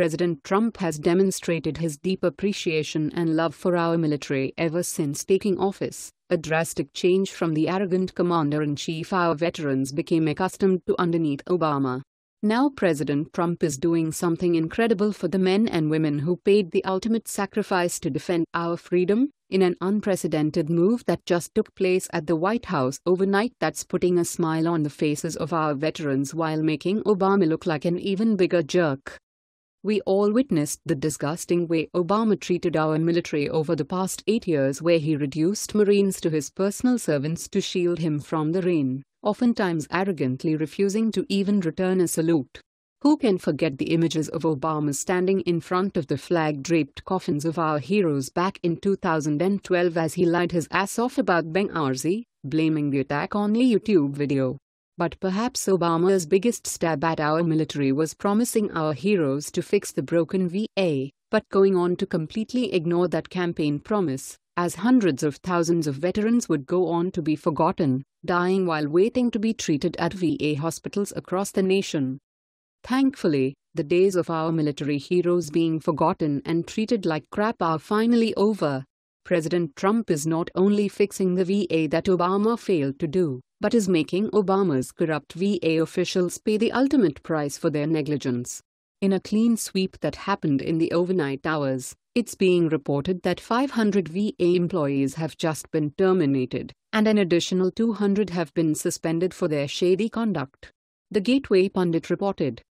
President Trump has demonstrated his deep appreciation and love for our military ever since taking office, a drastic change from the arrogant commander-in-chief our veterans became accustomed to underneath Obama. Now President Trump is doing something incredible for the men and women who paid the ultimate sacrifice to defend our freedom, in an unprecedented move that just took place at the White House overnight that's putting a smile on the faces of our veterans while making Obama look like an even bigger jerk. We all witnessed the disgusting way Obama treated our military over the past 8 years, where he reduced Marines to his personal servants to shield him from the rain, oftentimes arrogantly refusing to even return a salute. Who can forget the images of Obama standing in front of the flag-draped coffins of our heroes back in 2012 as he lied his ass off about Benghazi, blaming the attack on a YouTube video? But perhaps Obama's biggest stab at our military was promising our heroes to fix the broken VA, but going on to completely ignore that campaign promise, as hundreds of thousands of veterans would go on to be forgotten, dying while waiting to be treated at VA hospitals across the nation. Thankfully, the days of our military heroes being forgotten and treated like crap are finally over. President Trump is not only fixing the VA that Obama failed to do, but is making Obama's corrupt VA officials pay the ultimate price for their negligence. In a clean sweep that happened in the overnight hours, it's being reported that 500 VA employees have just been terminated, and an additional 200 have been suspended for their shady conduct. The Gateway Pundit reported.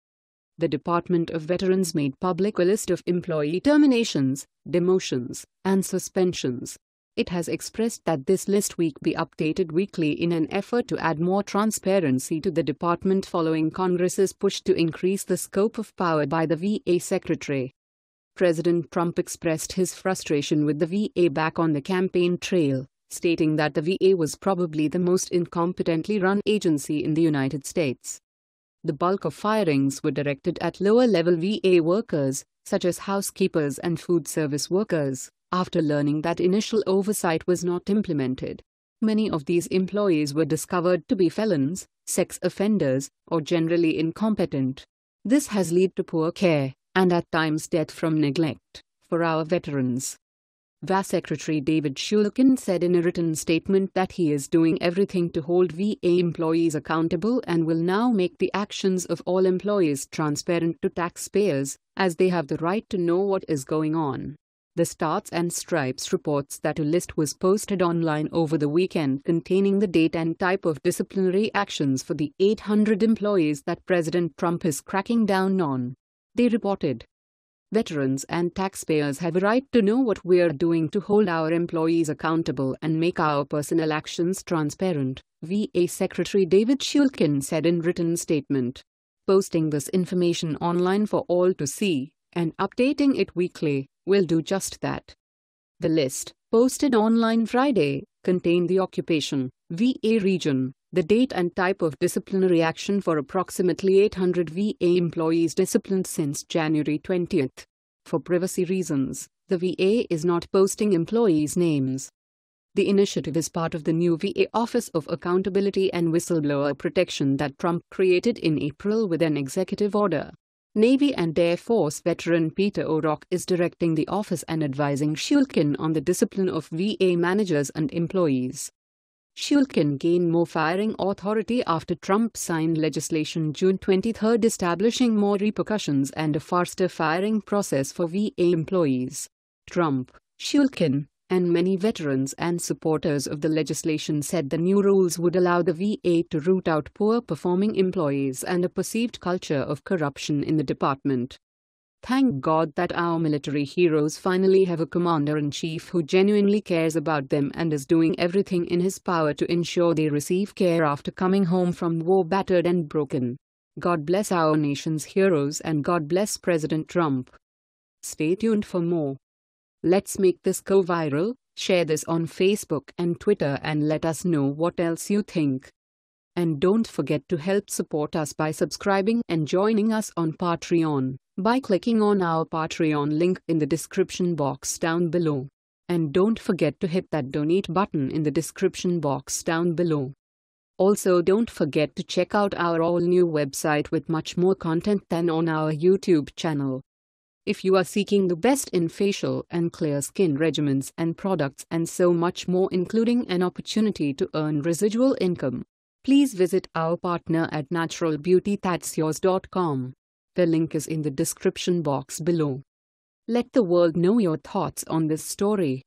The Department of Veterans made public a list of employee terminations, demotions, and suspensions. It has expressed that this list be updated weekly in an effort to add more transparency to the department following Congress's push to increase the scope of power by the VA Secretary. President Trump expressed his frustration with the VA back on the campaign trail, stating that the VA was probably the most incompetently run agency in the United States. The bulk of firings were directed at lower-level VA workers, such as housekeepers and food service workers, after learning that initial oversight was not implemented. Many of these employees were discovered to be felons, sex offenders, or generally incompetent. This has led to poor care, and at times death from neglect, for our veterans. VA Secretary David Shulkin said in a written statement that he is doing everything to hold VA employees accountable and will now make the actions of all employees transparent to taxpayers, as they have the right to know what is going on. The Stars and Stripes reports that a list was posted online over the weekend containing the date and type of disciplinary actions for the 800 employees that President Trump is cracking down on. They reported, "Veterans and taxpayers have a right to know what we're doing to hold our employees accountable and make our personnel actions transparent," VA Secretary David Shulkin said in written statement. Posting this information online for all to see, and updating it weekly, will do just that. The list, posted online Friday, contained the occupation, VA region, the date and type of disciplinary action for approximately 800 VA employees disciplined since January 20. For privacy reasons, the VA is not posting employees' names. The initiative is part of the new VA Office of Accountability and Whistleblower Protection that Trump created in April with an executive order. Navy and Air Force veteran Peter O'Rourke is directing the office and advising Shulkin on the discipline of VA managers and employees. Shulkin gained more firing authority after Trump signed legislation June 23 establishing more repercussions and a faster firing process for VA employees. Trump, Shulkin, and many veterans and supporters of the legislation said the new rules would allow the VA to root out poor-performing employees and a perceived culture of corruption in the department. Thank God that our military heroes finally have a commander-in-chief who genuinely cares about them and is doing everything in his power to ensure they receive care after coming home from war battered and broken. God bless our nation's heroes and God bless President Trump. Stay tuned for more. Let's make this go viral. Share this on Facebook and Twitter and let us know what else you think. And don't forget to help support us by subscribing and joining us on Patreon by clicking on our Patreon link in the description box down below. And don't forget to hit that donate button in the description box down below. Also, don't forget to check out our all-new website with much more content than on our YouTube channel. If you are seeking the best in facial and clear skin regimens and products and so much more, including an opportunity to earn residual income, please visit our partner at naturalbeautythat'syours.com. The link is in the description box below. Let the world know your thoughts on this story.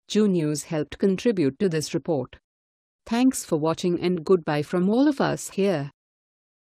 JUnews helped contribute to this report. Thanks for watching and goodbye from all of us here.